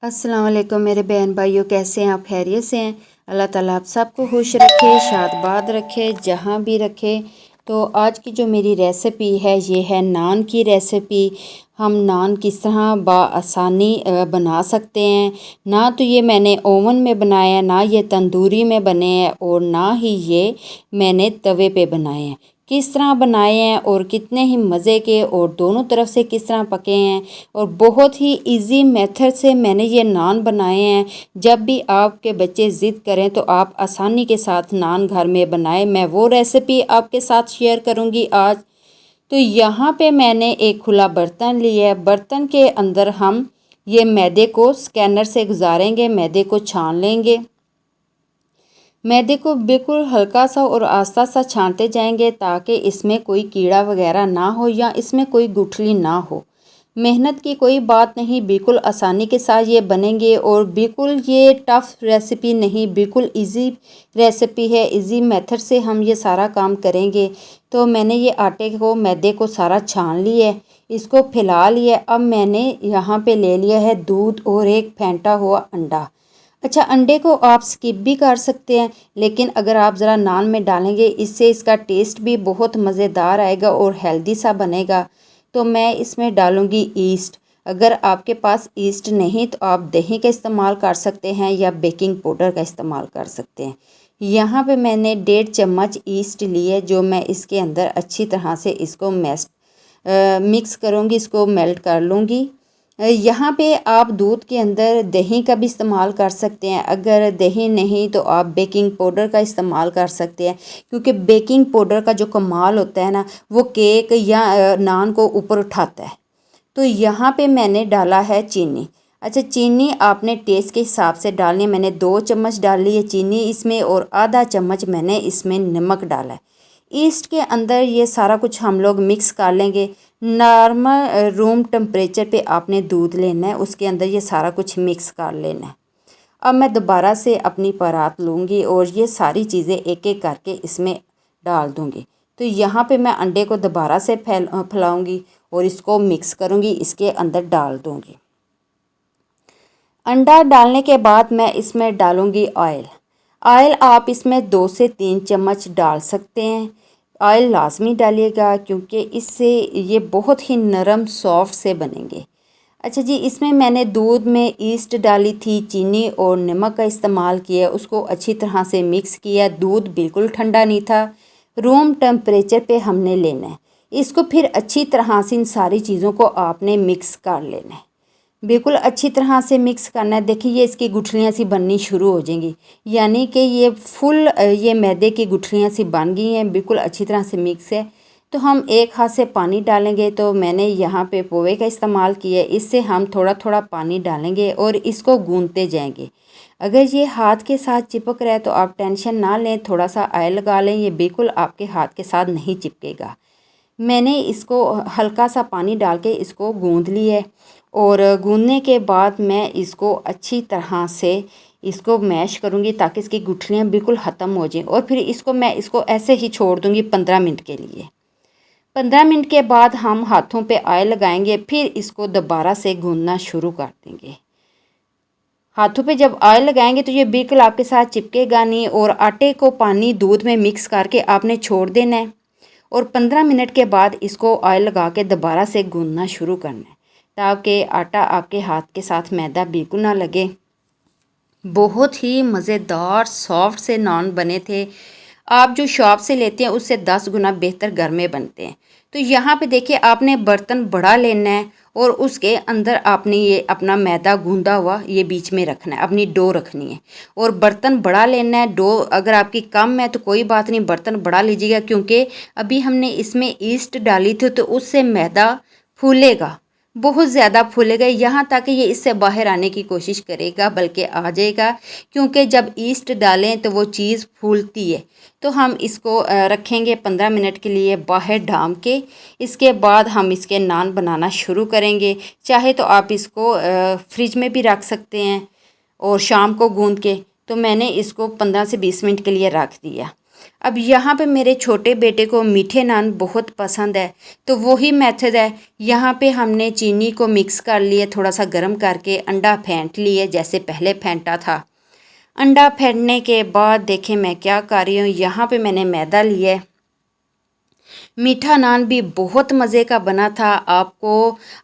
अस्सलाम वालेकुम मेरे बहन भाइयों, कैसे हैं आप? खैरियत से हैं? अल्लाह ताला आप सबको खुश रखे, शादबाद रखे, जहाँ भी रखे। तो आज की जो मेरी रेसिपी है ये है नान की रेसिपी। हम नान किस तरह आसानी बना सकते हैं। ना तो ये मैंने ओवन में बनाया है, ना ये तंदूरी में बने हैं और ना ही ये मैंने तवे पे बनाए हैं। किस तरह बनाए हैं और कितने ही मज़े के और दोनों तरफ से किस तरह पके हैं और बहुत ही इजी मेथड से मैंने ये नान बनाए हैं। जब भी आपके बच्चे ज़िद करें तो आप आसानी के साथ नान घर में बनाएं। मैं वो रेसिपी आपके साथ शेयर करूंगी आज। तो यहाँ पे मैंने एक खुला बर्तन लिया है। बर्तन के अंदर हम ये मैदे को स्कैनर से गुजारेंगे, मैदे को छान लेंगे। मैदे को बिल्कुल हल्का सा और आस्ता सा छानते जाएंगे ताकि इसमें कोई कीड़ा वगैरह ना हो या इसमें कोई गुठली ना हो। मेहनत की कोई बात नहीं, बिल्कुल आसानी के साथ ये बनेंगे और बिल्कुल ये टफ़ रेसिपी नहीं, बिल्कुल इजी रेसिपी है। इजी मेथड से हम ये सारा काम करेंगे। तो मैंने ये आटे को मैदे को सारा छान लिया है, इसको फैला लिया। अब मैंने यहाँ पे ले लिया है दूध और एक फेंटा हुआ अंडा। अच्छा, अंडे को आप स्किप भी कर सकते हैं, लेकिन अगर आप ज़रा नान में डालेंगे इससे इसका टेस्ट भी बहुत मज़ेदार आएगा और हेल्दी सा बनेगा। तो मैं इसमें डालूँगी ईस्ट। अगर आपके पास ईस्ट नहीं तो आप दही का इस्तेमाल कर सकते हैं या बेकिंग पाउडर का इस्तेमाल कर सकते हैं। यहाँ पे मैंने 1.5 चम्मच ईस्ट ली है, जो मैं इसके अंदर अच्छी तरह से इसको मिक्स करूँगी, इसको मेल्ट कर लूँगी। यहाँ पे आप दूध के अंदर दही का भी इस्तेमाल कर सकते हैं। अगर दही नहीं तो आप बेकिंग पाउडर का इस्तेमाल कर सकते हैं, क्योंकि बेकिंग पाउडर का जो कमाल होता है ना, वो केक या नान को ऊपर उठाता है। तो यहाँ पे मैंने डाला है चीनी। अच्छा, चीनी आपने टेस्ट के हिसाब से डालनी है। मैंने 2 चम्मच डाली है चीनी इसमें और आधा चम्मच मैंने इसमें नमक डाला है। ईस्ट के अंदर ये सारा कुछ हम लोग मिक्स कर लेंगे। नॉर्मल रूम टेम्परेचर पे आपने दूध लेना है, उसके अंदर ये सारा कुछ मिक्स कर लेना है। अब मैं दोबारा से अपनी परात लूँगी और ये सारी चीज़ें एक एक करके इसमें डाल दूँगी। तो यहाँ पे मैं अंडे को दोबारा से फैलाऊँगी और इसको मिक्स करूँगी, इसके अंदर डाल दूँगी। अंडा डालने के बाद मैं इसमें डालूँगी ऑयल। ऑयल आप इसमें 2 से 3 चम्मच डाल सकते हैं। ऑयल लाजमी डालिएगा क्योंकि इससे ये बहुत ही नरम सॉफ्ट से बनेंगे। अच्छा जी, इसमें मैंने दूध में ईस्ट डाली थी, चीनी और नमक का इस्तेमाल किया, उसको अच्छी तरह से मिक्स किया। दूध बिल्कुल ठंडा नहीं था, रूम टेम्परेचर पे हमने लेना है। इसको फिर अच्छी तरह से इन सारी चीज़ों को आपने मिक्स कर लेना है, बिल्कुल अच्छी तरह से मिक्स करना है। देखिए ये इसकी गुठलियाँ सी बननी शुरू हो जाएंगी, यानी कि ये फुल ये मैदे की गुठलियाँ सी बन गई हैं, बिल्कुल अच्छी तरह से मिक्स है। तो हम एक हाथ से पानी डालेंगे। तो मैंने यहाँ पे पोहे का इस्तेमाल किया है, इससे हम थोड़ा थोड़ा पानी डालेंगे और इसको गूंदते जाएंगे। अगर ये हाथ के साथ चिपक रहा है तो आप टेंशन ना लें, थोड़ा सा ऑयल लगा लें, ये बिल्कुल आपके हाथ के साथ नहीं चिपकेगा। मैंने इसको हल्का सा पानी डाल के इसको गूंद लिया है और गूंदने के बाद मैं इसको अच्छी तरह से इसको मैश करूँगी ताकि इसकी गुठलियाँ बिल्कुल ख़त्म हो जाएं। और फिर मैं इसको ऐसे ही छोड़ दूँगी 15 मिनट के लिए। 15 मिनट के बाद हम हाथों पे ऑयल लगाएंगे, फिर इसको दोबारा से गूंदना शुरू कर देंगे। हाथों पे जब ऑयल लगाएंगे तो ये बिल्कुल आपके साथ चिपकेगा नहीं और आटे को पानी दूध में मिक्स करके आपने छोड़ देना है और 15 मिनट के बाद इसको ऑयल लगा के दोबारा से गूंदना शुरू करना है ताकि आटा आपके हाथ के साथ मैदा बिल्कुल ना लगे। बहुत ही मज़ेदार सॉफ्ट से नान बने थे। आप जो शॉप से लेते हैं उससे 10 गुना बेहतर घर में बनते हैं। तो यहाँ पे देखिए आपने बर्तन बड़ा लेना है और उसके अंदर आपने ये अपना मैदा गूंदा हुआ ये बीच में रखना है, अपनी डो रखनी है और बर्तन बड़ा लेना है। डो अगर आपकी कम है तो कोई बात नहीं, बर्तन बड़ा लीजिएगा क्योंकि अभी हमने इसमें ईस्ट डाली थी तो उससे मैदा फूलेगा, बहुत ज़्यादा फूलेगा। यहाँ तक ये इससे बाहर आने की कोशिश करेगा, बल्कि आ जाएगा, क्योंकि जब ईस्ट डालें तो वो चीज़ फूलती है। तो हम इसको रखेंगे 15 मिनट के लिए बाहर ढाम के। इसके बाद हम इसके नान बनाना शुरू करेंगे। चाहे तो आप इसको फ्रिज में भी रख सकते हैं और शाम को गूंद के। तो मैंने इसको 15 से 20 मिनट के लिए रख दिया। अब यहाँ पे मेरे छोटे बेटे को मीठे नान बहुत पसंद है, तो वही मेथड है। यहाँ पे हमने चीनी को मिक्स कर लिए, थोड़ा सा गर्म करके अंडा फेंट लिए जैसे पहले फेंटा था। अंडा फेंटने के बाद देखें मैं क्या कर रही हूँ, यहाँ पे मैंने मैदा लिया है। मीठा नान भी बहुत मज़े का बना था।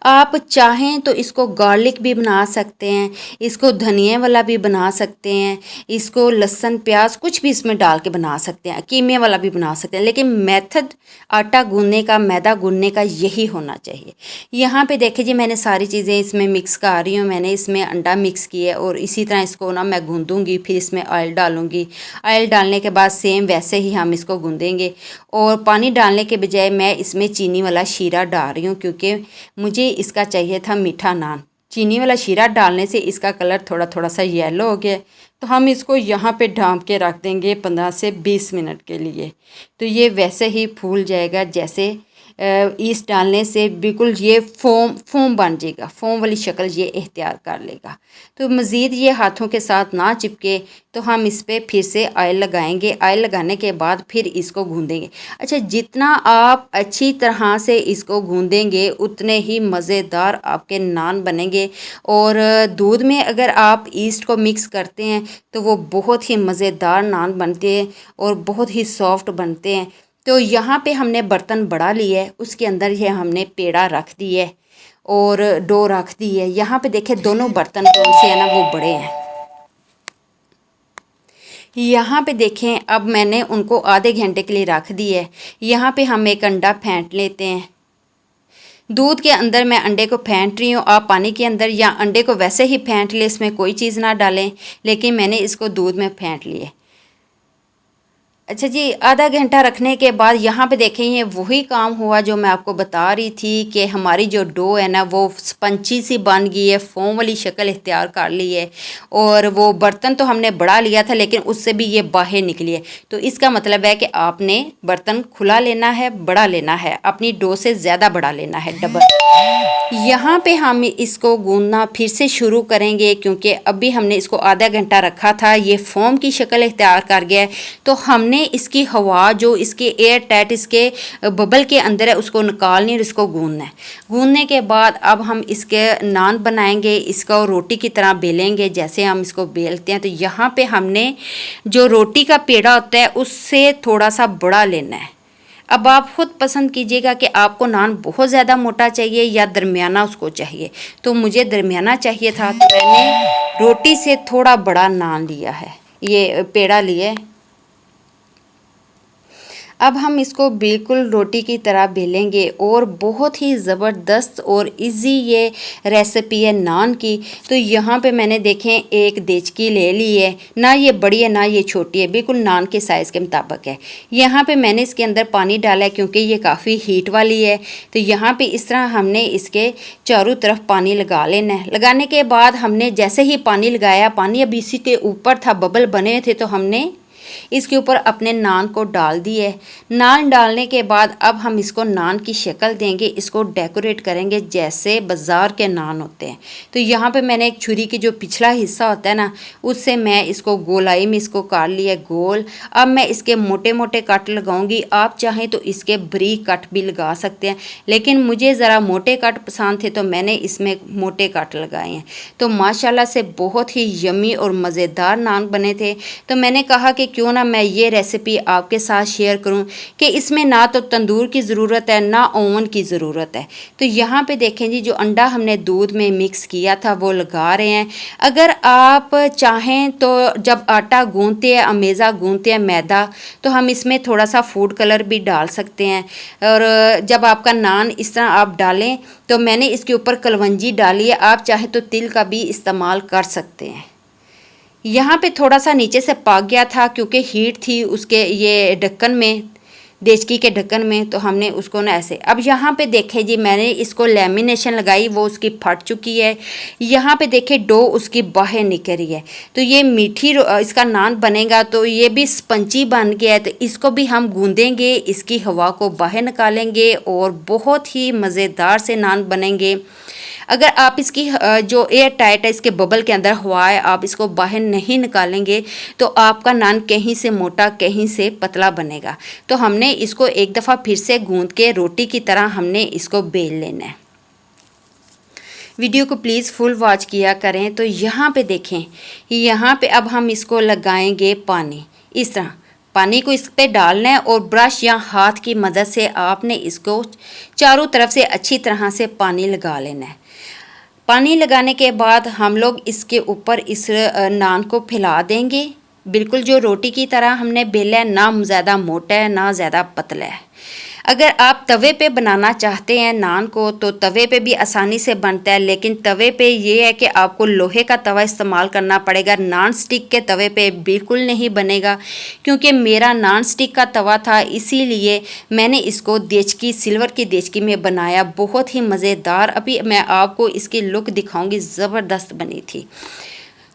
आप चाहें तो इसको गार्लिक भी बना सकते हैं, इसको धनिया वाला भी बना सकते हैं, इसको लहसुन प्याज कुछ भी इसमें डाल के बना सकते हैं, कीमे वाला भी बना सकते हैं। लेकिन मेथड आटा गूंदने का, मैदा गूंदने का यही होना चाहिए। यहाँ पे देखिए जी, मैंने सारी चीज़ें इसमें मिक्स कर रही हूँ। मैंने इसमें अंडा मिक्स किया और इसी तरह इसको ना मैं गूंदूँगी, फिर इसमें ऑयल डालूँगी। ऑयल डालने के बाद सेम वैसे ही हम इसको गूंदेंगे और पानी डालने के बजाय मैं इसमें चीनी वाला शीरा डाल रही हूँ, क्योंकि मुझे इसका चाहिए था मीठा नान। चीनी वाला शीरा डालने से इसका कलर थोड़ा थोड़ा सा येलो हो गया। तो हम इसको यहाँ पे ढाँप के रख देंगे 15 से 20 मिनट के लिए। तो ये वैसे ही फूल जाएगा, जैसे ईस्ट डालने से बिल्कुल ये फोम बन जाएगा, फोम वाली शक्ल ये इख्तियार कर लेगा। तो मज़ीद ये हाथों के साथ ना चिपके तो हम इस पर फिर से ऑयल लगाएंगे। ऑयल लगाने के बाद फिर इसको गूंदेंगे। अच्छा, जितना आप अच्छी तरह से इसको गूंदेंगे उतने ही मज़ेदार आपके नान बनेंगे। और दूध में अगर आप ईस्ट को मिक्स करते हैं तो वो बहुत ही मज़ेदार नान बनते हैं और बहुत ही सॉफ्ट बनते हैं। तो यहाँ पे हमने बर्तन बड़ा लिया है, उसके अंदर ये हमने पेड़ा रख दी है और डो रख दी है। यहाँ पे देखें दोनों बर्तन कौन से हैं ना, वो बड़े हैं। यहाँ पे देखें अब मैंने उनको आधे घंटे के लिए रख दी है। यहाँ पे हम एक अंडा फेंट लेते हैं। दूध के अंदर मैं अंडे को फेंट रही हूँ, आप पानी के अंदर या अंडे को वैसे ही फेंट ले, इसमें कोई चीज़ ना डालें, लेकिन मैंने इसको दूध में फेंट लिए। अच्छा जी, आधा घंटा रखने के बाद यहाँ पे देखें ये वही काम हुआ जो मैं आपको बता रही थी कि हमारी जो डो है ना वो स्पंची सी बन गई है, फोम वाली शक्ल इख्तियार कर ली है। और वो बर्तन तो हमने बड़ा लिया था लेकिन उससे भी ये बाहर निकली है। तो इसका मतलब है कि आपने बर्तन खुला लेना है, बड़ा लेना है, अपनी डो से ज़्यादा बड़ा लेना है, डबल। यहाँ पे हम इसको गूंदना फिर से शुरू करेंगे, क्योंकि अभी हमने इसको आधा घंटा रखा था, ये फोम की शक्ल इख्तियार कर गया है। तो हमने इसकी हवा जो इसके एयर टाइट इसके बबल के अंदर है उसको निकालनी और इसको गूंदना है। गूंदने के बाद अब हम इसके नान बनाएंगे, इसको रोटी की तरह बेलेंगे जैसे हम इसको बेलते हैं। तो यहाँ पे हमने जो रोटी का पेड़ा होता है उससे थोड़ा सा बड़ा लेना है। अब आप खुद पसंद कीजिएगा कि आपको नान बहुत ज़्यादा मोटा चाहिए या दरमियाना उसको चाहिए। तो मुझे दरमियाना चाहिए था, तो मैंने रोटी से थोड़ा बड़ा नान लिया है, ये पेड़ा लिए। अब हम इसको बिल्कुल रोटी की तरह बेलेंगे और बहुत ही ज़बरदस्त और इजी ये रेसिपी है नान की। तो यहाँ पे मैंने देखें एक देचकी ले ली है, ना ये बड़ी है ना ये छोटी है, बिल्कुल नान के साइज़ के मुताबिक है। यहाँ पे मैंने इसके अंदर पानी डाला है क्योंकि ये काफ़ी हीट वाली है। तो यहाँ पे इस तरह हमने इसके चारों तरफ पानी लगा लेना है। लगाने के बाद हमने जैसे ही पानी लगाया, पानी अभी इसी के ऊपर था, बबल बने थे, तो हमने इसके ऊपर अपने नान को डाल दिए। नान डालने के बाद अब हम इसको नान की शक्ल देंगे, इसको डेकोरेट करेंगे जैसे बाज़ार के नान होते हैं। तो यहाँ पे मैंने एक छुरी की जो पिछला हिस्सा होता है ना, उससे मैं इसको गोलाई में इसको काट लिया गोल। अब मैं इसके मोटे मोटे कट लगाऊंगी। आप चाहें तो इसके बारीक कट भी लगा सकते हैं, लेकिन मुझे ज़रा मोटे कट पसंद थे तो मैंने इसमें मोटे कट लगाए हैं। तो माशाल्लाह से बहुत ही यमी और मज़ेदार नान बने थे। तो मैंने कहा कि क्यों ना मैं ये रेसिपी आपके साथ शेयर करूं कि इसमें ना तो तंदूर की ज़रूरत है ना ओवन की ज़रूरत है। तो यहाँ पे देखें जी, जो अंडा हमने दूध में मिक्स किया था वो लगा रहे हैं। अगर आप चाहें तो जब आटा गूंथते हैं, अमेज़ा गूंथते हैं मैदा, तो हम इसमें थोड़ा सा फूड कलर भी डाल सकते हैं। और जब आपका नान इस तरह आप डालें, तो मैंने इसके ऊपर कलवंजी डाली है, आप चाहें तो तिल का भी इस्तेमाल कर सकते हैं। यहाँ पे थोड़ा सा नीचे से पक गया था क्योंकि हीट थी उसके ये ढक्कन में, देचकी के ढक्कन में, तो हमने उसको ना ऐसे। अब यहाँ पे देखें जी, मैंने इसको लेमिनेशन लगाई, वो उसकी फट चुकी है। यहाँ पे देखें डो उसकी बाहर निकल रही है। तो ये मीठी इसका नान बनेगा, तो ये भी स्पंची बन गया है। तो इसको भी हम गूंदेंगे, इसकी हवा को बाहर निकालेंगे और बहुत ही मज़ेदार से नान बनेंगे। अगर आप इसकी जो एयर टाइट है, इसके बबल के अंदर हवा है, आप इसको बाहर नहीं निकालेंगे तो आपका नान कहीं से मोटा कहीं से पतला बनेगा। तो हमने इसको एक दफ़ा फिर से गूंद के रोटी की तरह हमने इसको बेल लेना है। वीडियो को प्लीज़ फुल वॉच किया करें। तो यहाँ पे देखें, यहाँ पे अब हम इसको लगाएंगे पानी। इस तरह पानी को इस पे डालना है और ब्रश या हाथ की मदद से आपने इसको चारों तरफ से अच्छी तरह से पानी लगा लेना है। पानी लगाने के बाद हम लोग इसके ऊपर इस नान को फैला देंगे, बिल्कुल जो रोटी की तरह हमने बेला है, ना ज़्यादा मोटा है ना ज़्यादा पतला है। अगर आप तवे पे बनाना चाहते हैं नान को तो तवे पे भी आसानी से बनता है, लेकिन तवे पे ये है कि आपको लोहे का तवा इस्तेमाल करना पड़ेगा। नॉन स्टिक के तवे पे बिल्कुल नहीं बनेगा, क्योंकि मेरा नॉन स्टिक का तवा था, इसीलिए मैंने इसको देचकी, सिल्वर की देचकी में बनाया। बहुत ही मज़ेदार, अभी मैं आपको इसकी लुक दिखाऊंगी, ज़बरदस्त बनी थी।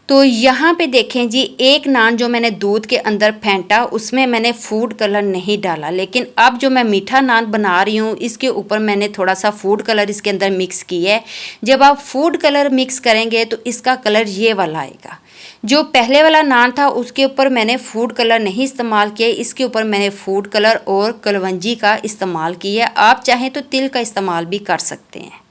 तो यहाँ पे देखें जी, एक नान जो मैंने दूध के अंदर फेंटा उसमें मैंने फूड कलर नहीं डाला, लेकिन अब जो मैं मीठा नान बना रही हूँ इसके ऊपर मैंने थोड़ा सा फूड कलर इसके अंदर मिक्स किया है। जब आप फूड कलर मिक्स करेंगे तो इसका कलर ये वाला आएगा। जो पहले वाला नान था उसके ऊपर मैंने फूड कलर नहीं इस्तेमाल किया, इसके ऊपर मैंने फूड कलर और कलवंजी का इस्तेमाल किया। आप चाहें तो तिल का इस्तेमाल भी कर सकते हैं।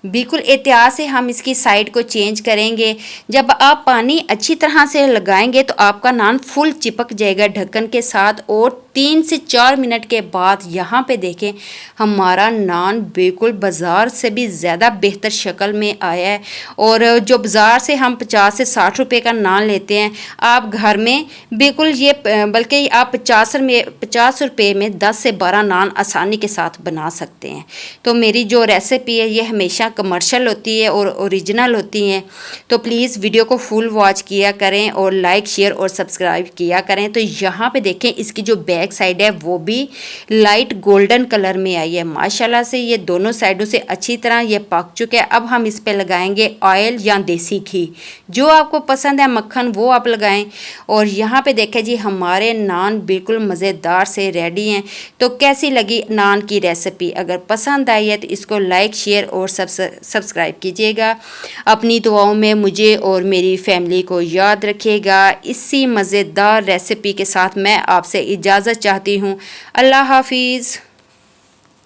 बिल्कुल एहतियात से हम इसकी साइड को चेंज करेंगे। जब आप पानी अच्छी तरह से लगाएंगे तो आपका नान फुल चिपक जाएगा ढक्कन के साथ, और 3 से 4 मिनट के बाद यहाँ पे देखें हमारा नान बिल्कुल बाज़ार से भी ज़्यादा बेहतर शक्ल में आया है। और जो बाज़ार से हम 50 से 60 रुपए का नान लेते हैं, आप घर में बिल्कुल ये, बल्कि आप 50 रुपए में 10 से 12 नान आसानी के साथ बना सकते हैं। तो मेरी जो रेसिपी है ये हमेशा कमर्शियल होती है और ओरिजिनल होती हैं। तो प्लीज़ वीडियो को फुल वॉच किया करें और लाइक, शेयर और सब्सक्राइब किया करें। तो यहाँ पे देखें इसकी जो बैक साइड है वो भी लाइट गोल्डन कलर में आई है। माशाल्लाह से ये दोनों साइडों से अच्छी तरह ये पक चुके हैं। अब हम इस पे लगाएंगे ऑयल या देसी घी, जो आपको पसंद है, मक्खन वो आप लगाएं। और यहाँ पे देखें जी हमारे नान बिल्कुल मज़ेदार से रेडी हैं। तो कैसी लगी नान की रेसिपी? अगर पसंद आई है तो इसको लाइक, शेयर और सब्सक्राइब कीजिएगा। अपनी दुआओं में मुझे और मेरी फैमिली को याद रखिएगा। इसी मज़ेदार रेसिपी के साथ मैं आपसे इजाज़त चाहती हूँ। अल्लाह हाफिज़।